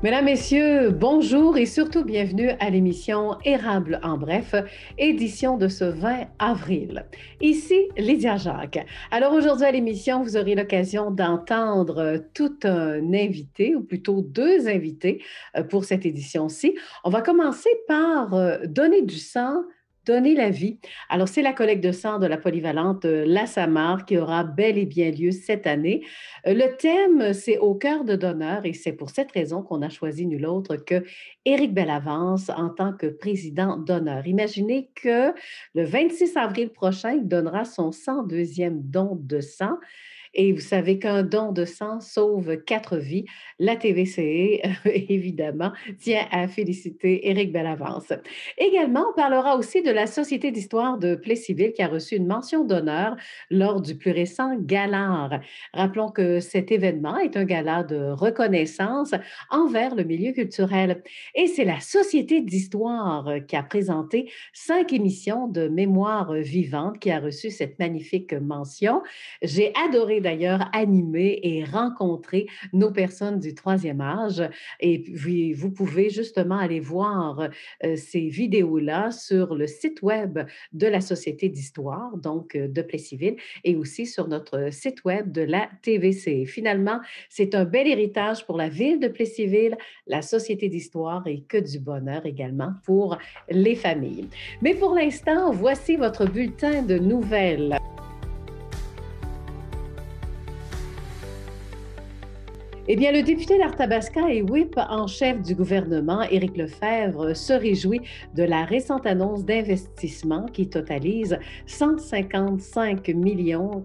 Mesdames, Messieurs, bonjour et surtout bienvenue à l'émission Érable en bref, édition de ce 20 avril. Ici, Lydia Jacques. Alors aujourd'hui à l'émission, vous aurez l'occasion d'entendre tout un invité, ou plutôt deux invités pour cette édition-ci. On va commencer par donner du sang. Donner la vie. Alors, c'est la collecte de sang de la polyvalente La Samar qui aura bel et bien lieu cette année. Le thème, c'est au cœur de donneur et c'est pour cette raison qu'on a choisi nul autre que Éric Bellavance en tant que président d'honneur. Imaginez que le 26 avril prochain, il donnera son 102e don de sang. Et vous savez qu'un don de sang sauve 4 vies. La TVCE, évidemment, tient à féliciter Éric Bellavance. Également, on parlera aussi de la Société d'histoire de Plessisville qui a reçu une mention d'honneur lors du plus récent Galard. Rappelons que cet événement est un gala de reconnaissance envers le milieu culturel. Et c'est la Société d'histoire qui a présenté 5 émissions de mémoire vivante qui a reçu cette magnifique mention. J'ai adoré d'ailleurs animer et rencontrer nos personnes du troisième âge. Et puis, vous pouvez justement aller voir ces vidéos-là sur le site web de la Société d'histoire, donc de Plessisville, et aussi sur notre site web de la TVC. Finalement, c'est un bel héritage pour la ville de Plessisville, la Société d'histoire et que du bonheur également pour les familles. Mais pour l'instant, voici votre bulletin de nouvelles. Eh bien, le député d'Arthabasca et whip en chef du gouvernement, Éric Lefebvre, se réjouit de la récente annonce d'investissement qui totalise 155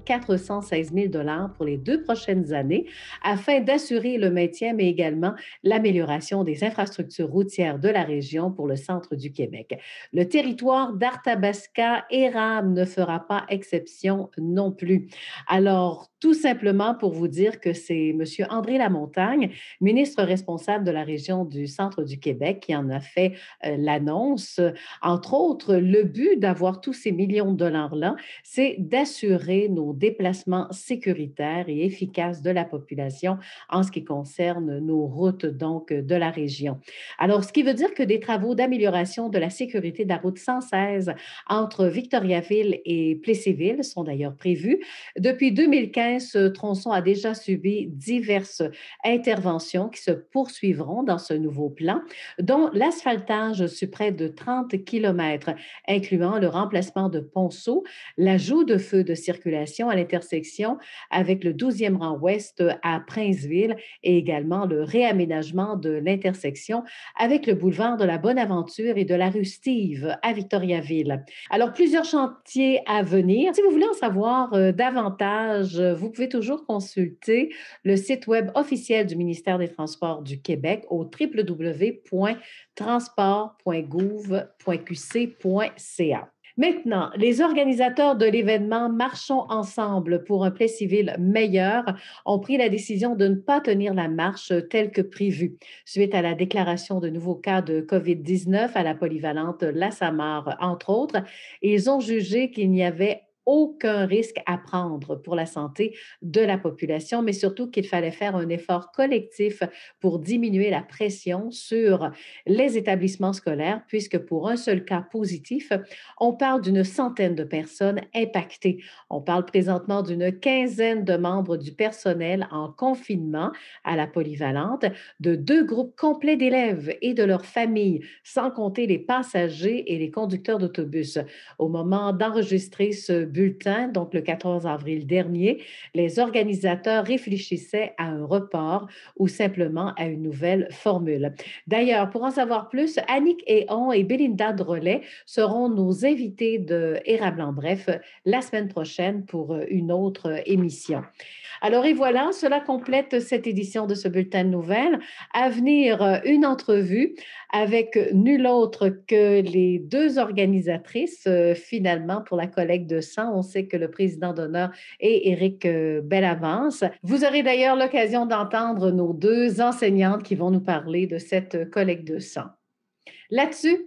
416 000 $ pour les 2 prochaines années afin d'assurer le maintien, mais également l'amélioration des infrastructures routières de la région pour le centre du Québec. Le territoire d'Arthabasca érable ne fera pas exception non plus. Alors, tout simplement pour vous dire que c'est M. André Lamontagne, ministre responsable de la région du centre du Québec, qui en a fait l'annonce. Entre autres, le but d'avoir tous ces millions de dollars-là, c'est d'assurer nos déplacements sécuritaires et efficaces de la population en ce qui concerne nos routes donc de la région. Alors, ce qui veut dire que des travaux d'amélioration de la sécurité de la route 116 entre Victoriaville et Plessisville sont d'ailleurs prévus. Depuis 2015, ce tronçon a déjà subi diverses interventions qui se poursuivront dans ce nouveau plan, dont l'asphaltage sur près de 30 kilomètres, incluant le remplacement de ponceaux, l'ajout de feux de circulation à l'intersection avec le 12e rang ouest à Princeville et également le réaménagement de l'intersection avec le boulevard de la Bonaventure et de la rue Steve à Victoriaville. Alors, plusieurs chantiers à venir. Si vous voulez en savoir davantage, vous pouvez toujours consulter le site web officiel du ministère des Transports du Québec au www.transport.gouv.qc.ca. Maintenant, les organisateurs de l'événement Marchons ensemble pour un Plessisville meilleur ont pris la décision de ne pas tenir la marche telle que prévue suite à la déclaration de nouveaux cas de COVID-19 à la polyvalente La Samar, entre autres. Ils ont jugé qu'il n'y avait aucun risque à prendre pour la santé de la population, mais surtout qu'il fallait faire un effort collectif pour diminuer la pression sur les établissements scolaires, puisque pour un seul cas positif, on parle d'une centaine de personnes impactées. On parle présentement d'une quinzaine de membres du personnel en confinement à la polyvalente, de 2 groupes complets d'élèves et de leurs familles, sans compter les passagers et les conducteurs d'autobus. Au moment d'enregistrer ce bulletin, donc le 14 avril dernier, les organisateurs réfléchissaient à un report ou simplement à une nouvelle formule. D'ailleurs, pour en savoir plus, Annick Héon et Bélinda Drolet seront nos invités de Érable en bref la semaine prochaine pour une autre émission. Alors, et voilà, cela complète cette édition de ce bulletin de nouvelles. À venir, une entrevue avec nul autre que les 2 organisatrices, finalement, pour la collecte de sang. On sait que le président d'honneur est Éric Bellavance. Vous aurez d'ailleurs l'occasion d'entendre nos 2 enseignantes qui vont nous parler de cette collecte de sang. Là-dessus,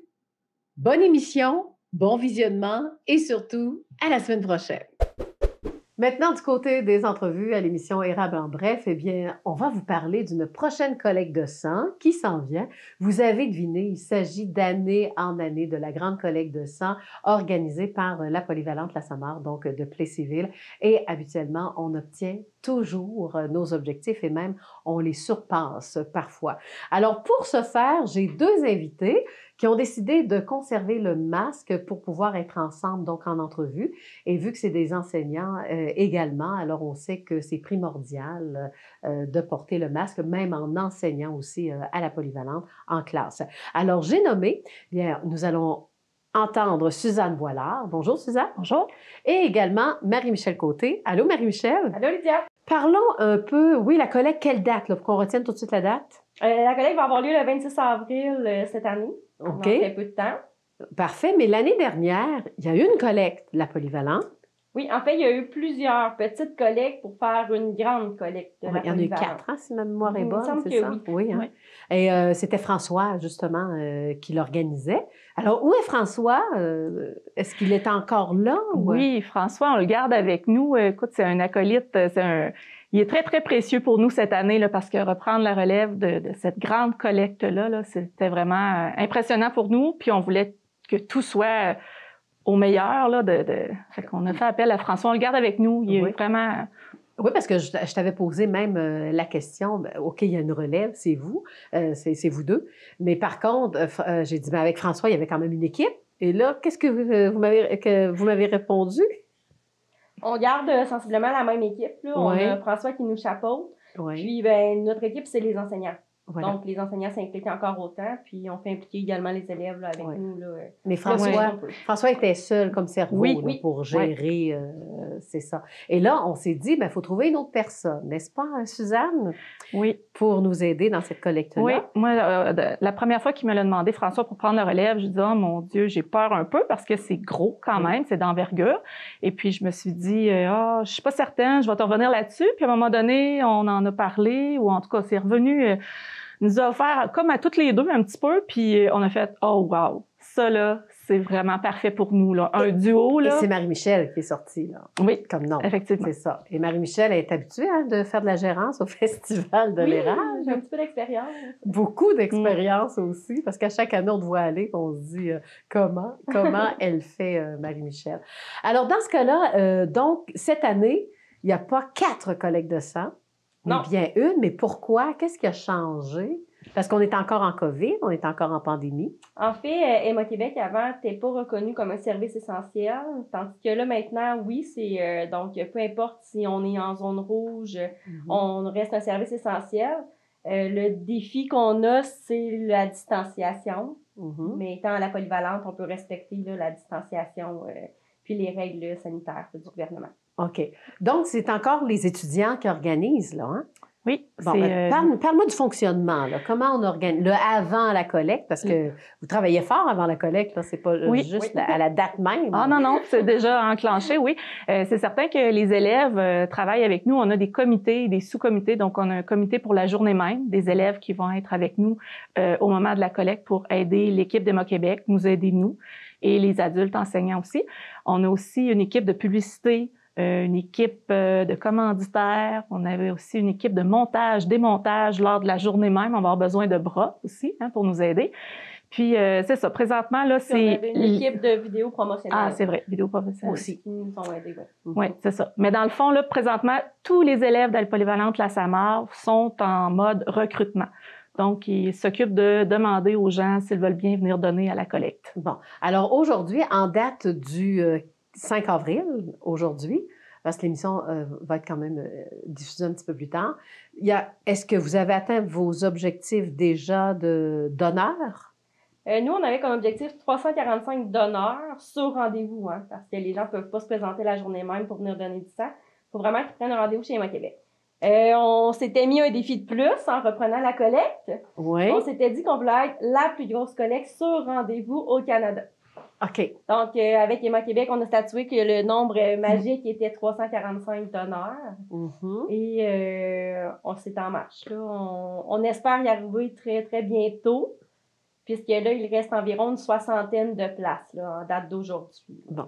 bonne émission, bon visionnement et surtout, à la semaine prochaine. Maintenant, du côté des entrevues à l'émission Érable en bref, eh bien, on va vous parler d'une prochaine collecte de sang qui s'en vient. Vous avez deviné, il s'agit d'année en année de la grande collecte de sang organisée par la Polyvalente La Samar, donc de Plessisville. Et habituellement, on obtient toujours nos objectifs et même on les surpasse parfois. Alors, pour ce faire, j'ai deux invités qui ont décidé de conserver le masque pour pouvoir être ensemble, donc en entrevue. Et vu que c'est des enseignants également, alors on sait que c'est primordial de porter le masque, même en enseignant aussi à la polyvalente en classe. Alors, j'ai nommé, bien, nous allons entendre Suzanne Voilard. Bonjour, Suzanne. Bonjour. Et également Marie-Michel Côté. Allô, Marie-Michel. Allô, Lydia. Parlons un peu, oui, la collecte, quelle date, là, pour qu'on retienne tout de suite la date? La collecte va avoir lieu le 26 avril cette année. OK. Donc, un peu de temps. Parfait, mais l'année dernière, il y a eu une collecte, la polyvalente. Oui, en fait, il y a eu plusieurs petites collectes pour faire une grande collecte de la Il y en a eu polyvalente. 4, hein, si ma mémoire est Il me bonne, semble c'est que ça? oui. Oui, hein? Oui. Et c'était François, justement, qui l'organisait. Alors, où est François? Est-ce qu'il est encore là? Oui, François, on le garde avec nous. Écoute, c'est un acolyte, il est très, très précieux pour nous cette année là, parce que reprendre la relève de cette grande collecte-là, là, c'était vraiment impressionnant pour nous. Puis on voulait que tout soit au meilleur. Là, Fait qu'on a fait appel à François. On le garde avec nous. Il est vraiment... Oui, parce que je t'avais posé même la question, OK, il y a une relève, c'est vous, c'est vous deux. Mais par contre, j'ai dit, avec François, il y avait quand même une équipe. Et là, qu'est-ce que vous m'avez répondu? On garde sensiblement la même équipe. Là. On a François qui nous chapeaute. Puis, notre équipe, c'est les enseignants. Voilà. Donc, les enseignants s'impliquent encore autant, puis on fait impliquer également les élèves là, avec nous. Là, mais François était seul comme cerveau pour gérer, c'est ça. Et là, on s'est dit, il faut trouver une autre personne, n'est-ce pas, Suzanne? Oui. Pour nous aider dans cette collecte-là. Oui, moi, la première fois qu'il me l'a demandé, François, pour prendre la relève, je dis, oh mon Dieu, j'ai peur un peu parce que c'est gros quand même, c'est d'envergure. Et puis, je me suis dit, je suis pas certaine, je vais te revenir là-dessus. Puis, à un moment donné, on en a parlé, ou en tout cas, c'est revenu... nous a offert, comme à toutes les deux, un petit peu, puis on a fait « Oh, wow! Ça, là, c'est vraiment parfait pour nous, là. Un duo, là. » Et c'est Marie-Michel qui est sortie, là. Oui, comme nom. Effectivement. C'est ça. Et Marie-Michel est habituée de faire de la gérance au Festival de l'Érable. J'ai un petit peu d'expérience. Beaucoup d'expérience aussi, parce qu'à chaque année, on te voit aller, on se dit comment elle fait, Marie-Michel. Alors, dans ce cas-là, donc, cette année, il n'y a pas 4 collectes de sang. Non. Bien une, mais pourquoi? Qu'est-ce qui a changé? Parce qu'on est encore en COVID, on est encore en pandémie. En fait, Héma-Québec, avant, n'était pas reconnu comme un service essentiel, tandis que là, maintenant, oui, c'est donc, peu importe si on est en zone rouge, on reste un service essentiel. Le défi qu'on a, c'est la distanciation. Mais étant à la polyvalente, on peut respecter là, la distanciation puis les règles sanitaires du gouvernement. OK. Donc, c'est encore les étudiants qui organisent, là, hein? Oui. Bon, parle-moi du fonctionnement, là. Comment on organise le avant la collecte, parce que vous travaillez fort avant la collecte, là. C'est pas juste à la date même. Ah non, c'est déjà enclenché, oui. C'est certain que les élèves travaillent avec nous. On a des comités, des sous-comités. Donc, on a un comité pour la journée même, des élèves qui vont être avec nous au moment de la collecte pour aider l'équipe d'Héma-Québec, nous aider nous, et les adultes enseignants aussi. On a aussi une équipe de publicité, une équipe de commanditaires. On avait aussi une équipe de montage, démontage lors de la journée même. On va avoir besoin de bras aussi pour nous aider. Puis, c'est ça. Présentement, là, c'est... On avait une équipe de vidéos promotionnelles. Ah, c'est vrai. Vidéos promotionnelles. Aussi. Qui nous ont aidés, Oui, c'est ça. Mais dans le fond, là, présentement, tous les élèves de la polyvalente La Samar sont en mode recrutement. Donc, ils s'occupent de demander aux gens s'ils veulent bien venir donner à la collecte. Bon. Alors, aujourd'hui, en date du 5 avril, aujourd'hui, parce que l'émission va être quand même diffusée un petit peu plus tard, est-ce que vous avez atteint vos objectifs déjà de donneurs? Nous, on avait comme objectif 345 donneurs sur rendez-vous, hein, parce que les gens ne peuvent pas se présenter la journée même pour venir donner du sang. Il faut vraiment qu'ils prennent un rendez-vous chez Héma-Québec. On s'était mis un défi de plus en reprenant la collecte. Oui. On s'était dit qu'on voulait être la plus grosse collecte sur rendez-vous au Canada. OK. Donc, avec Héma-Québec, on a statué que le nombre magique était 345 donneurs. Et on s'est en marche. Là. On espère y arriver très, très bientôt, puisque là, il reste environ une 60aine de places là, en date d'aujourd'hui. Bon.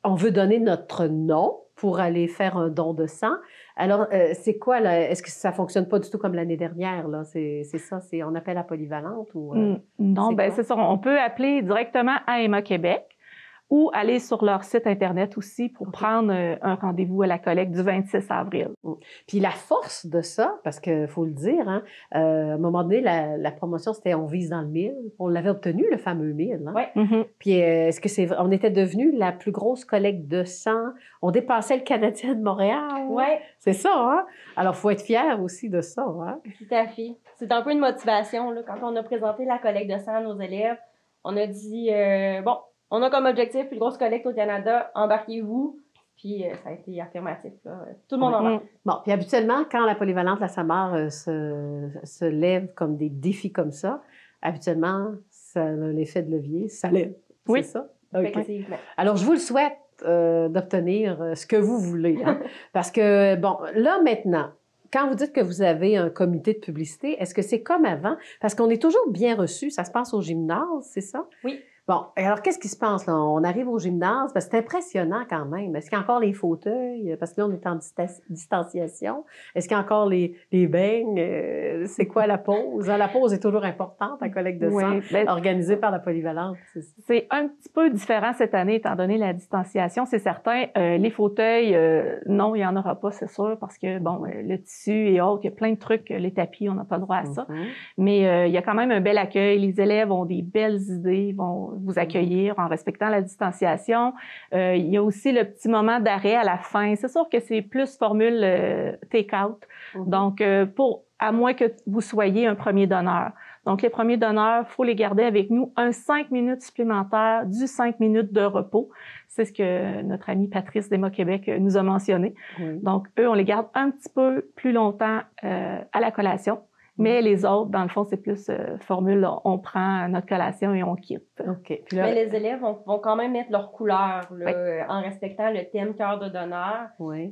On veut donner notre nom pour aller faire un don de sang. Alors, c'est quoi, là? Est-ce que ça ne fonctionne pas du tout comme l'année dernière, là? C'est ça, on appelle la polyvalente ou... non, c'est ça. On peut appeler directement AMA Québec ou aller sur leur site Internet aussi pour prendre un rendez-vous à la collecte du 26 avril. Puis la force de ça, parce qu'il faut le dire, hein, à un moment donné, la promotion, c'était « On vise dans le 1000 ». On l'avait obtenu, le fameux 1000. Hein? Oui. Puis est-ce que on était devenu la plus grosse collecte de sang? On dépassait le Canadien de Montréal. Oui. C'est ça, hein? Alors, il faut être fier aussi de ça. Hein? Tout à fait. C'est un peu une motivation. Là. Quand on a présenté la collecte de sang à nos élèves, on a dit, bon, on a comme objectif plus grosse collecte au Canada, embarquez-vous. Puis ça a été affirmatif. Là. Tout le monde embarque. Bon, puis habituellement, quand la polyvalente La Samar se lève comme des défis comme ça, habituellement, ça a l'effet de levier, ça lève. Oui. C'est ça? Effectivement. Alors, je vous le souhaite d'obtenir ce que vous voulez. Hein? Parce que, bon, là maintenant, quand vous dites que vous avez un comité de publicité, est-ce que c'est comme avant? Parce qu'on est toujours bien reçu. Ça se passe au gymnase, c'est ça? Oui. Bon, alors qu'est-ce qui se passe là? On arrive au gymnase, parce que c'est impressionnant quand même. Est-ce qu'il y a encore les fauteuils? Parce que là, on est en distanciation. Est-ce qu'il y a encore les beignes? C'est quoi la pause? La pause est toujours importante, la collecte de sang, organisée par la polyvalente. C'est un petit peu différent cette année, étant donné la distanciation, c'est certain. Les fauteuils, non, il n'y en aura pas, c'est sûr, parce que, bon, le tissu et autres, il y a plein de trucs, les tapis, on n'a pas le droit à ça. Mais il y a quand même un bel accueil. Les élèves ont des belles idées, vont vous accueillir en respectant la distanciation. Il y a aussi le petit moment d'arrêt à la fin. C'est sûr que c'est plus formule take-out. Donc, à moins que vous soyez un premier donneur. Donc, les premiers donneurs, il faut les garder avec nous un 5 minutes supplémentaire du 5 minutes de repos. C'est ce que notre amie Patrice d'Emma Québec nous a mentionné. Donc, eux, on les garde un petit peu plus longtemps à la collation. Mais les autres, dans le fond, c'est plus formule, là, on prend notre collation et on quitte. OK. Puis là, mais les élèves vont quand même mettre leur couleur là, en respectant le thème cœur de donneur.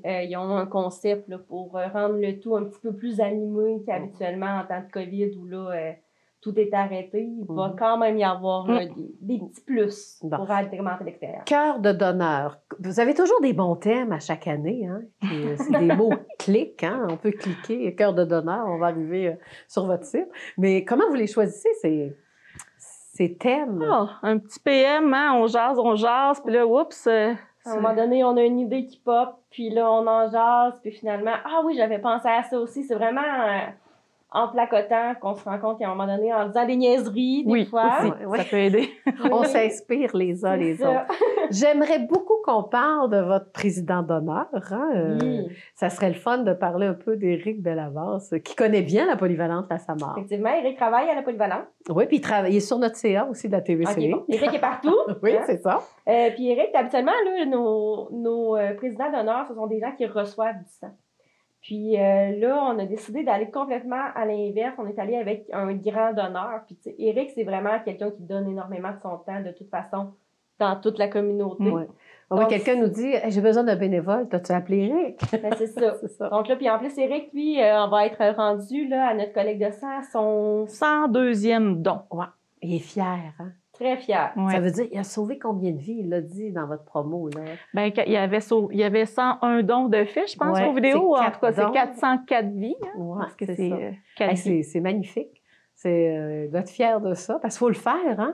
Ils ont un concept là, pour rendre le tout un petit peu plus animé qu'habituellement en temps de COVID où là, tout est arrêté. Il va quand même y avoir des petits plus pour agrémenter l'expérience. Cœur de donneur. Vous avez toujours des bons thèmes à chaque année. Hein? C'est des mots clics. Hein? On peut cliquer cœur de donneur. On va arriver sur votre site. Mais comment vous les choisissez, ces thèmes? Un petit PM, hein? On jase. Puis là, oups... à un moment donné, on a une idée qui pop. Puis là, on en jase. Puis finalement, oui, j'avais pensé à ça aussi. C'est vraiment... en placotant, qu'on se rend compte qu'à un moment donné, en disant des niaiseries, des fois. Oui, ça peut aider. On s'inspire les uns les autres. J'aimerais beaucoup qu'on parle de votre président d'honneur. Hein? Ça serait le fun de parler un peu d'Éric Bellavance, qui connaît bien la polyvalente La Samar. Effectivement, Éric travaille à la polyvalente. Oui, puis il est sur notre CA aussi de la TVC. Bon. Éric est partout. Oui, c'est ça. Puis Éric, habituellement, là, nos présidents d'honneur, ce sont des gens qui reçoivent du sang. Puis là, on a décidé d'aller complètement à l'inverse. On est allé avec un grand donneur. Puis tu sais, Éric, c'est vraiment quelqu'un qui donne énormément de son temps, de toute façon, dans toute la communauté. Donc, quelqu'un nous dit « J'ai besoin d'un bénévole, t'as-tu appelé Éric? » C'est ça. Donc là, puis en plus, Éric, lui, on va être rendu là, à notre collecte de sang à son 102e don. Ouais. Il est fier, hein? Très fier. Ça veut dire, il a sauvé combien de vies, il l'a dit dans votre promo, là? Bien, il y avait 101 dons de fiches, je pense, aux vidéos. En tout cas, c'est 404 vies. Hein, parce que c'est magnifique. Il doit être fier de ça, parce qu'il faut le faire, hein?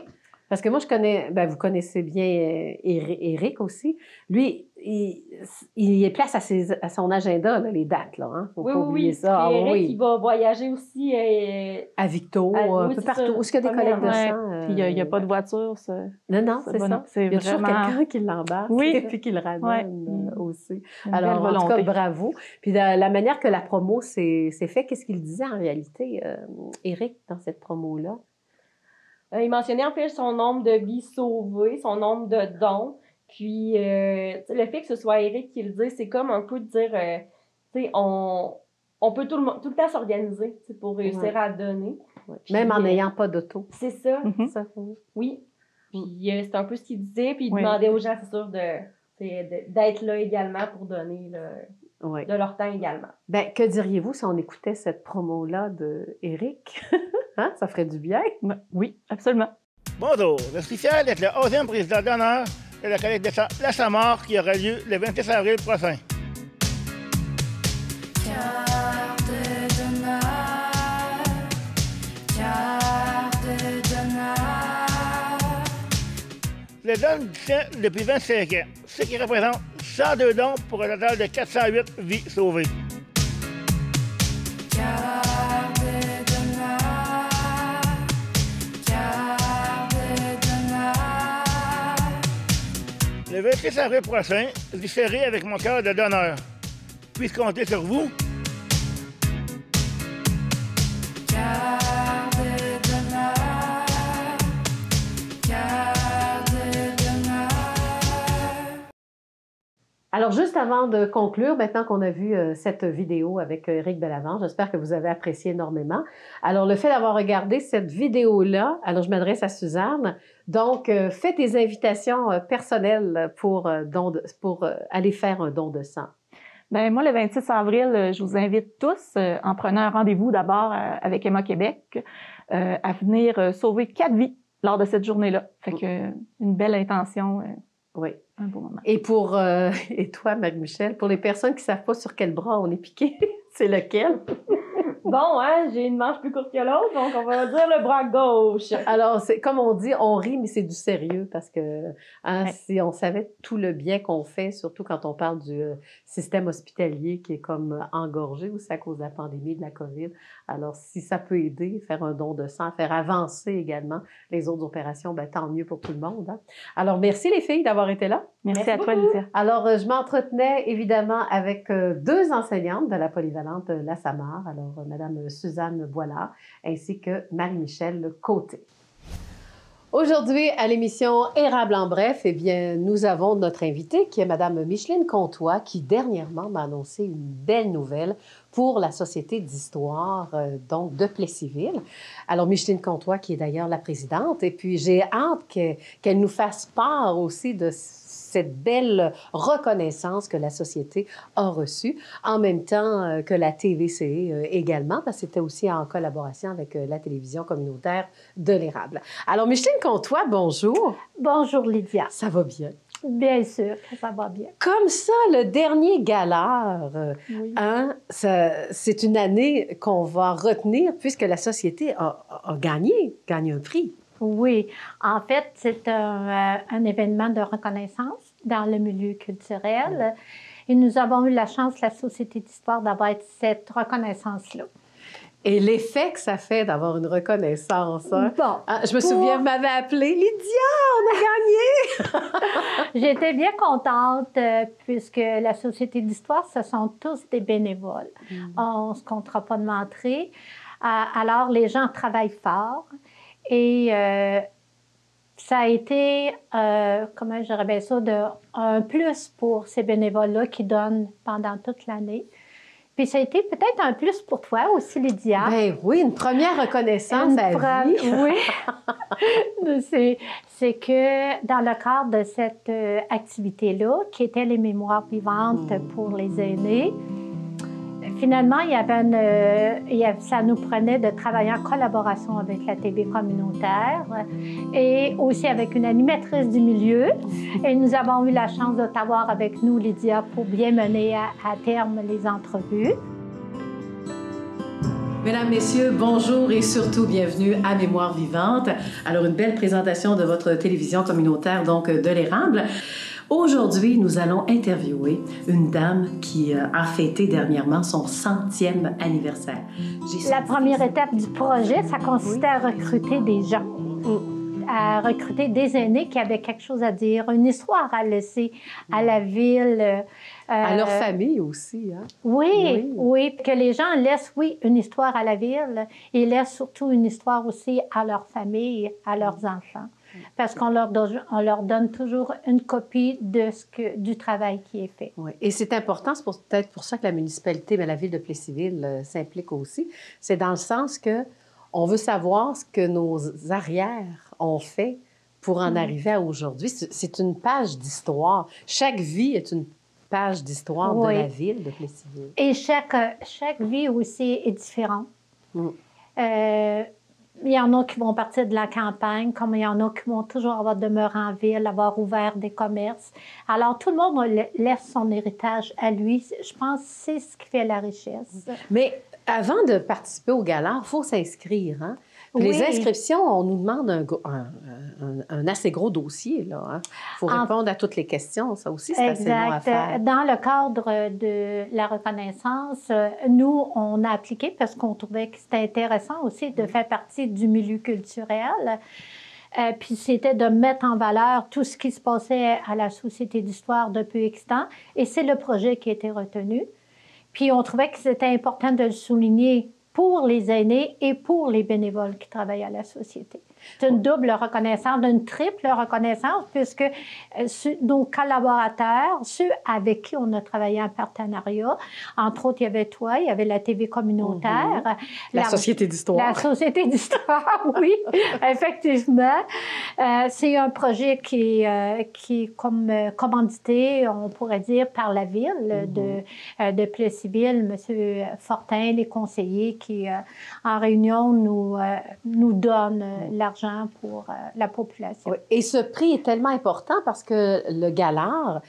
Parce que moi, je connais, vous connaissez bien Éric aussi. Lui, il place à son agenda là, les dates, là. Hein? Faut pas oublier ça. Éric, il va voyager aussi à Victo, un peu partout. Où est-ce qu'il y a des collègues de sang? Puis il n'y a pas de voiture. Non, c'est ça. Il y a toujours quelqu'un qui l'embarque et puis qui le ramène aussi. Alors, en tout cas, bravo. Puis la manière que la promo s'est faite, qu'est-ce qu'il disait en réalité, Éric, dans cette promo-là? Il mentionnait en fait son nombre de vies sauvées, son nombre de dons. Puis, le fait que ce soit Éric qui le dit, c'est comme un peu de dire, on peut tout le temps s'organiser pour réussir à donner. Puis, même en n'ayant pas d'auto. C'est ça. Oui. Puis, c'est un peu ce qu'il disait. Puis, il demandait aux gens, c'est sûr, d'être là également pour donner de leur temps également. Que diriez-vous si on écoutait cette promo-là d'Éric? Hein? Ça ferait du bien? Oui, absolument. Bonjour, je suis fier d'être le 11e président d'honneur de la collecte de sang La Samar qui aura lieu le 26 avril prochain. Je donne du sang depuis 25 ans, ce qui représente 102 dons pour un total de 408 vies sauvées. Le 26 avril prochain, j'y serai avec mon cœur de donneur. Puis-je compter sur vous? Alors, juste avant de conclure, maintenant qu'on a vu cette vidéo avec Éric Bellavance, j'espère que vous avez apprécié énormément. Alors, le fait d'avoir regardé cette vidéo-là, alors je m'adresse à Suzanne, donc faites des invitations personnelles pour aller faire un don de sang. Bien, moi, le 26 avril, je vous invite tous, en prenant un rendez-vous d'abord avec Emma Québec, à venir sauver 4 vies lors de cette journée-là. Fait que une belle intention. Oui. Un beau moment. Et et toi, Marie-Michel, pour les personnes qui ne savent pas sur quel bras on est piqué, c'est lequel? Bon, hein, j'ai une manche plus courte que l'autre, donc on va dire le bras gauche. Alors, c'est comme on dit, on rit, mais c'est du sérieux parce que si on savait tout le bien qu'on fait, surtout quand on parle du système hospitalier qui est comme engorgé aussi à cause de la pandémie de la COVID. Alors, si ça peut aider, faire un don de sang, faire avancer également les autres opérations, ben, tant mieux pour tout le monde. Hein? Alors, merci les filles d'avoir été là. Merci à toi, Lydia. Alors, je m'entretenais évidemment avec 2 enseignantes de la polyvalente La Samar, alors Madame Suzanne Boilard, ainsi que Marie-Michel Côté. Aujourd'hui, à l'émission Érable en bref, eh bien, nous avons notre invitée qui est Madame Micheline Comtois, qui dernièrement m'a annoncé une belle nouvelle pour la Société d'histoire donc de Plessisville. Alors, Micheline Comtois, qui est d'ailleurs la présidente, et puis j'ai hâte qu'elle nous fasse part aussi de cette belle reconnaissance que la Société a reçue, en même temps que la TVC également, parce que c'était aussi en collaboration avec la télévision communautaire de l'Érable. Alors, Micheline Comtois, bonjour. Bonjour, Lydia. Ça va bien? Bien sûr que ça va bien. Comme ça, le dernier gala, Oui. hein, c'est une année qu'on va retenir puisque la Société a gagné un prix. Oui, en fait, c'est un événement de reconnaissance dans le milieu culturel. Et nous avons eu la chance, la Société d'histoire, d'avoir cette reconnaissance-là. Et l'effet que ça fait d'avoir une reconnaissance. Hein? Bon, Je me souviens, vous m'avez appelé, Lydia, on a gagné! J'étais bien contente puisque la Société d'histoire, ce sont tous des bénévoles. On ne se comptera pas de mentir. Alors, les gens travaillent fort. Et ça a été, comment je dirais bien ça, un plus pour ces bénévoles-là qui donnent pendant toute l'année. Puis ça a été peut-être un plus pour toi aussi, Lydia. Ben oui, une première reconnaissance à vie. Oui. C'est que dans le cadre de cette activité-là, qui était les mémoires vivantes pour les aînés, finalement, ça nous prenait de travailler en collaboration avec la TV communautaire et aussi avec une animatrice du milieu. Et nous avons eu la chance de t'avoir avec nous, Lydia, pour bien mener à terme les entrevues. Mesdames, Messieurs, bonjour et surtout bienvenue à Mémoire vivante. Alors, une belle présentation de votre télévision communautaire, donc de l'Érable. Aujourd'hui, nous allons interviewer une dame qui a fêté dernièrement son 100e anniversaire. La première étape du projet, ça consistait à recruter des gens, à recruter des aînés qui avaient quelque chose à dire, une histoire à laisser à la ville. À leur famille aussi. Hein? Oui, que les gens laissent, une histoire à la ville et laissent surtout une histoire aussi à leur famille, à leurs enfants. Parce qu'on leur donne toujours une copie du travail qui est fait. Oui. Et c'est important, c'est peut-être pour ça que la municipalité, mais la ville de Plessisville s'implique aussi. C'est dans le sens que on veut savoir ce que nos arrières ont fait pour en arriver à aujourd'hui. C'est une page d'histoire. Chaque vie est une page d'histoire de la ville de Plessisville. Et chaque vie aussi est différente. Il y en a qui vont partir de la campagne, comme il y en a qui vont toujours avoir demeuré en ville, avoir ouvert des commerces. Alors, tout le monde laisse son héritage à lui. Je pense que c'est ce qui fait la richesse. Mais avant de participer au gala, il faut s'inscrire, hein? Puis Oui. les inscriptions, on nous demande un assez gros dossier, là. Il faut répondre à toutes les questions. Ça aussi, c'est assez long à faire. Dans le cadre de la reconnaissance, nous, on a appliqué parce qu'on trouvait que c'était intéressant aussi de faire partie du milieu culturel. Puis c'était de mettre en valeur tout ce qui se passait à la Société d'histoire depuis X temps. Et c'est le projet qui a été retenu. Puis on trouvait que c'était important de le souligner pour les aînés et pour les bénévoles qui travaillent à la Société. C'est une double reconnaissance, une triple reconnaissance, puisque nos collaborateurs, ceux avec qui on a travaillé en partenariat, entre autres, il y avait toi, il y avait la TV communautaire. La Société d'histoire. La Société d'histoire, oui, effectivement. C'est un projet qui est comme commandité, on pourrait dire, par la ville de Plessisville, M. Fortin, les conseillers qui, en réunion, nous donnent l'argent pour la population. Oui. Et ce prix est tellement important parce que le Galard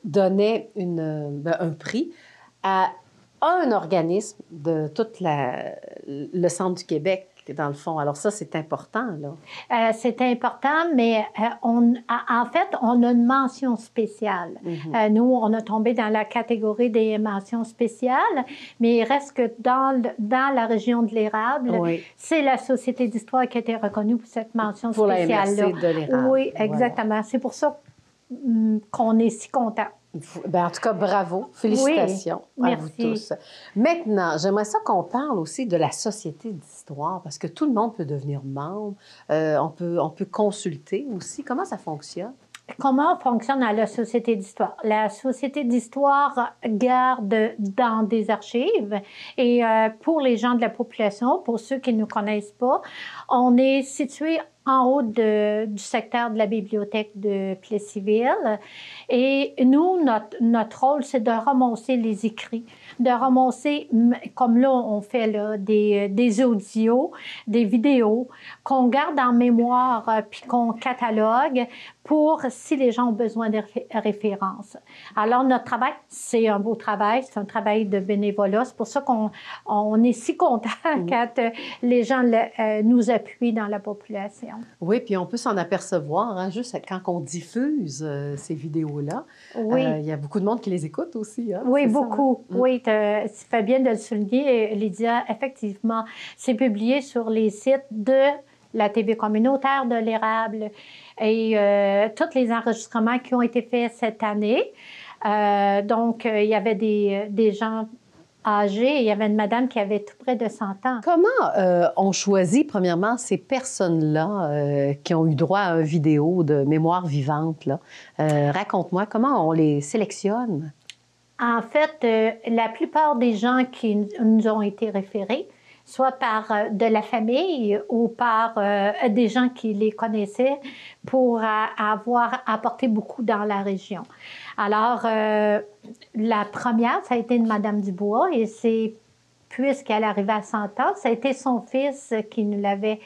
donnait un prix à un organisme de tout le centre du Québec, dans le fond. Alors ça, c'est important, là. C'est important, mais en fait, on a une mention spéciale. Nous, on a tombé dans la catégorie des mentions spéciales, mais il reste que dans la région de l'Érable, c'est la Société d'histoire qui a été reconnue pour cette mention spéciale-là. Pour la MRC de l'Érable. Oui, exactement. Voilà. C'est pour ça qu'on est si content. Bien, en tout cas, bravo. Félicitations à vous tous. Maintenant, j'aimerais ça qu'on parle aussi de la Société d'histoire, parce que tout le monde peut devenir membre. On peut consulter aussi. Comment ça fonctionne? Comment fonctionne la Société d'histoire? La Société d'histoire garde dans des archives et pour les gens de la population, pour ceux qui ne nous connaissent pas, on est situé en haut du secteur de la bibliothèque de Plessisville. Et nous, notre rôle, c'est de ramasser les écrits, de ramasser, comme là, on fait là, des audios, des vidéos qu'on garde en mémoire puis qu'on catalogue pour si les gens ont besoin de références. Alors, notre travail, c'est un beau travail, c'est un travail de bénévolat. C'est pour ça qu'on est si content quand les gens nous appuient dans la population. Oui, puis on peut s'en apercevoir, hein, juste quand on diffuse ces vidéos-là. Oui. Il y a beaucoup de monde qui les écoute aussi. Hein, oui, beaucoup. Ça, hein? Oui, tu fais bien de le souligner, Lydia. Effectivement, c'est publié sur les sites de la TV communautaire de l'Érable et tous les enregistrements qui ont été faits cette année. Donc, il y avait des gens âgés. Il y avait une madame qui avait tout près de 100 ans. Comment on choisit, premièrement, ces personnes-là qui ont eu droit à une vidéo de mémoire vivante, là? Raconte-moi, comment on les sélectionne? En fait, la plupart des gens qui nous ont été référés, soit par de la famille ou par des gens qui les connaissaient pour avoir apporté beaucoup dans la région. Alors, la première, ça a été une Madame Dubois et c'est puisqu'elle arrivait à 100 ans, ça a été son fils qui nous l'avait,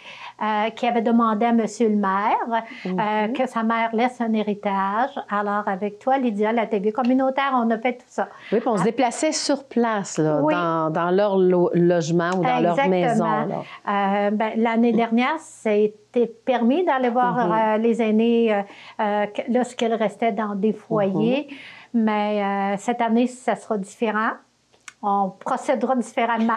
qui avait demandé à Monsieur le maire que sa mère laisse un héritage. Alors, avec toi, Lydia, la TV communautaire, on a fait tout ça. Oui, puis on se déplaçait sur place, là, dans leur logement ou dans leur maison. L'année dernière, ça a été permis d'aller voir les aînés lorsqu'ils restaient dans des foyers. Mais cette année, ça sera différent. On procédera différemment.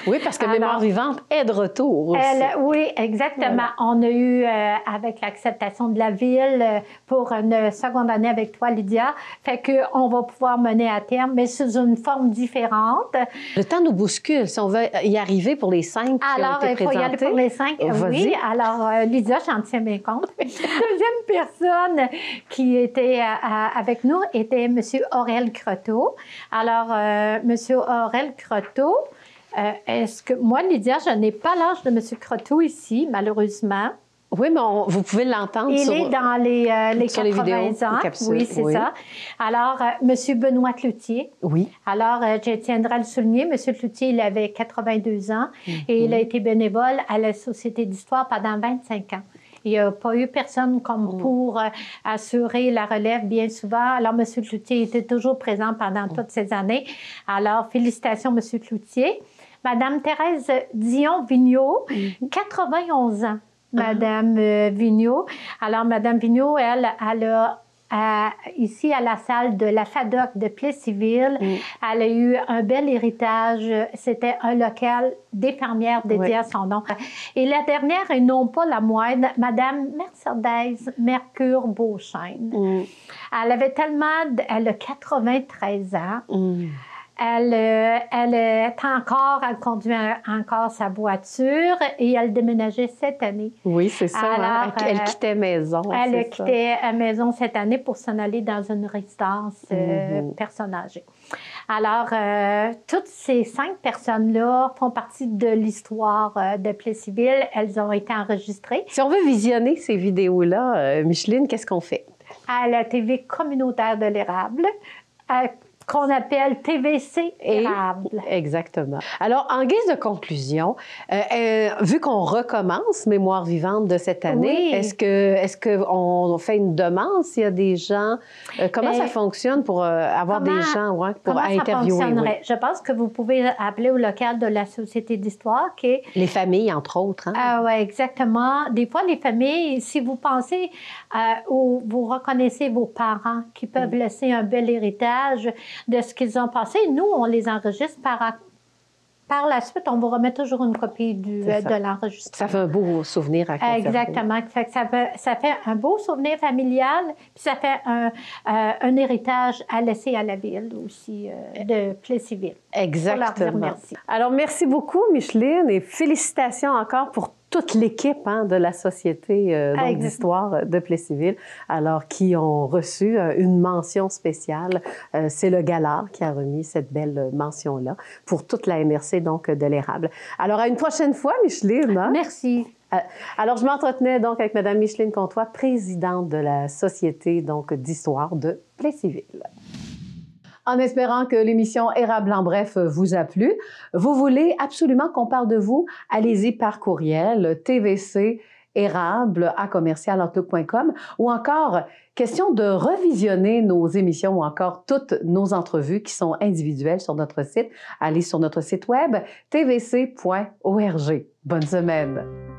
Oui, parce que Mémoire vivante est de retour aussi. Oui, exactement. Voilà. On a eu, avec l'acceptation de la Ville, pour une seconde année avec toi, Lydia, fait qu'on va pouvoir mener à terme, mais sous une forme différente. Le temps nous bouscule. Si on veut y arriver pour les 5 qui ont été présentés. Alors, il faut y aller pour les 5, oui. Alors, Lydia, j'en tiens bien compte. La deuxième personne qui était avec nous était M. Aurel Croteau. Alors, M. Aurel Croteau, est-ce que moi, Lydia, je n'ai pas l'âge de M. Croteau ici, malheureusement. Oui, mais vous pouvez l'entendre Il est dans les sur 80 les vidéos, ans. les capsules. Oui, c'est ça. Alors, M. Benoît Cloutier. Oui. Alors, je tiendrai à le souligner. M. Cloutier, il avait 82 ans et il a été bénévole à la Société d'histoire pendant 25 ans. Il n'y a pas eu personne comme pour assurer la relève bien souvent. Alors, M. Cloutier était toujours présent pendant toutes ces années. Alors, félicitations, M. Cloutier. Madame Thérèse Dion-Vigneault, 91 ans. Madame Vigneault. Alors, Madame Vigneault, elle a ici à la salle de la FADOC de Plessisville, elle a eu un bel héritage. C'était un local des fermières dédié à son nom. Et la dernière, et non pas la moindre, Madame Mercedes Mercure Beauchesne. Elle avait elle a 93 ans. Elle conduit encore sa voiture et elle déménageait cette année. Oui, c'est ça. Alors, elle quittait maison. Elle a quitté la maison cette année pour s'en aller dans une résidence personnes âgées. Alors, toutes ces 5 personnes-là font partie de l'histoire de Plessisville. Elles ont été enregistrées. Si on veut visionner ces vidéos-là, Micheline, qu'est-ce qu'on fait? À la TV communautaire de l'Érable, qu'on appelle TVC Érable. Exactement. Alors, en guise de conclusion, vu qu'on recommence Mémoire vivante de cette année, est-ce qu'on fait une demande s'il y a des gens? Comment ça fonctionne pour avoir des gens pour interviewer? Je pense que vous pouvez appeler au local de la Société d'histoire. Les familles, entre autres. Hein? Oui, exactement. Des fois, les familles, si vous pensez ou vous reconnaissez vos parents qui peuvent laisser un bel héritage de ce qu'ils ont passé, nous, on les enregistre par la suite, on vous remet toujours une copie de l'enregistrement. Ça fait un beau souvenir à conserver. Exactement. Ça fait un beau souvenir familial, puis ça fait un héritage à laisser à la ville aussi de Plessisville. Exactement. Pour leur dire merci. Alors, merci beaucoup, Micheline, et félicitations encore pour toute l'équipe de la Société d'histoire de Plessisville, alors qui ont reçu une mention spéciale. C'est le Galard qui a remis cette belle mention-là pour toute la MRC donc de l'Érable. Alors, à une prochaine fois, Micheline. Hein? Merci. Alors, je m'entretenais donc avec Mme Micheline Comtois, présidente de la Société d'histoire de Plessisville. En espérant que l'émission Érable en bref vous a plu, vous voulez absolument qu'on parle de vous, allez-y par courriel tvcérable@outlook.com ou encore question de revisionner nos émissions ou encore toutes nos entrevues qui sont individuelles sur notre site. Allez sur notre site web tvc.org. Bonne semaine!